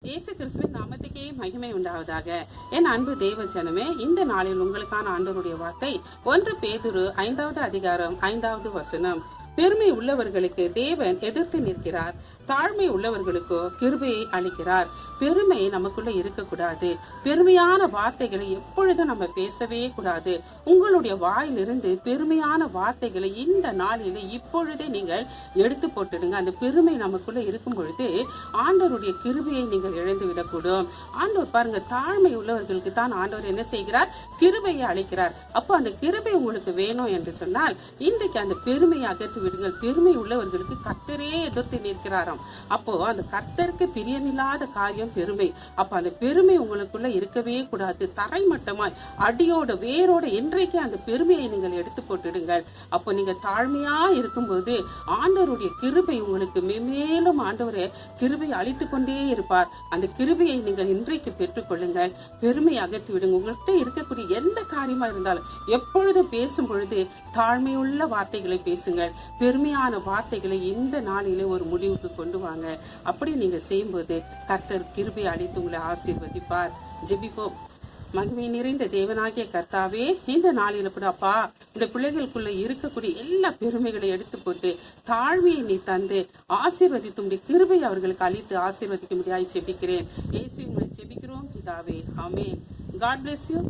இயேசு கிறிஸ்துவின் நாமத்துக்கே மகிமை உண்டாவதாக. என் அன்பு தேவ ஜனமே, இந்த நாளில் உங்களுக்கான ஆண்டவருடைய வார்த்தை 1 பேதுரு 5வது அதிகாரம் 5வது வசனம். பெருமை உள்ளவர்களுக்கு தேவன் எதிர்த்து நிற்கிறார், தாழ்மை உள்ளவர்களுக்கோ கிருபையை அளிக்கிறார். பெருமை நமக்குள்ள இருக்கக்கூடாது. பெருமையான வார்த்தைகளை எப்பொழுதும் நம்ம பேசவே கூடாது. உங்களுடைய வாயிலிருந்து பெருமையான வார்த்தைகளை இந்த நாளில இப்பொழுதே நீங்கள் எடுத்து போட்டுடுங்க. அந்த பெருமை நமக்குள்ள இருக்கும் பொழுது ஆண்டவருடைய கிருபையை நீங்கள் இழந்து விடக்கூடும். ஆண்டவர் பாருங்க, தாழ்மை உள்ளவர்களுக்கு தான் ஆண்டவர் என்ன செய்கிறார்? கிருபையை அளிக்கிறார். அப்போ அந்த கிருபை உங்களுக்கு வேணும் என்று சொன்னால் இன்றைக்கு அந்த பெருமையை அகற்றி விடுங்கள். பெருமை உள்ளவர்களுக்கு கர்த்தரே எதிர்த்து நிற்கிறாராம். அப்போ அந்த கர்த்தருக்கு பிரியமில்லாத காரியம் பெருமை. அப்ப அந்த பெருமை உங்களுக்குள்ள இருக்கவே கூடாது. தரைமட்டமாய் அடியோட வேரோட இன்றைக்கு அந்த பெருமையை நீங்கள் எடுத்து போட்டுடுங்கள். அப்போ நீங்க தாழ்மையா இருக்கும்போது ஆண்டவருடைய கிருபை உங்களுக்கு மேலும் ஆண்டவரே கிருபை அளித்து கொண்டே இருப்பார். அந்த கிருபையை நீங்கள் இன்றைக்கு பெற்றுக் கொள்ளுங்கள். பெருமை அகற்றி விடுங்க. உங்கள்கிட்ட இருக்கக்கூடிய எந்த காரியமா இருந்தாலும் எப்பொழுதும் பேசும் பொழுது தாழ்மையுள்ள வார்த்தைகளை பேசுங்கள். பெருமையான வார்த்தைகளை இந்த நாளிலே ஒரு முடிவுக்கு கொண்டு வாங்க. அப்படி நீங்க செய்யும்போது கர்த்தர் கிருபை அளித்து உங்களை ஆசீர்வதிப்பார். ஜெபிப்போம். மகிமை நிறைந்த தேவனாகிய கர்த்தாவே, இந்த நாளில கூட அப்பா இந்த பிள்ளைகளுக்குள்ள இருக்கக்கூடிய எல்லா பெருமைகளை எடுத்து போட்டு தாழ்மையை நீ தந்து ஆசீர்வதித்து உடைய கிருபை அவர்களுக்கு அளித்து ஆசீர்வதிக்க முடியாது ஜெபிக்கிறேன். இயேசுவின் மூலம் ஜெபிக்கிறோம் பிதாவே, ஆமென். God bless you.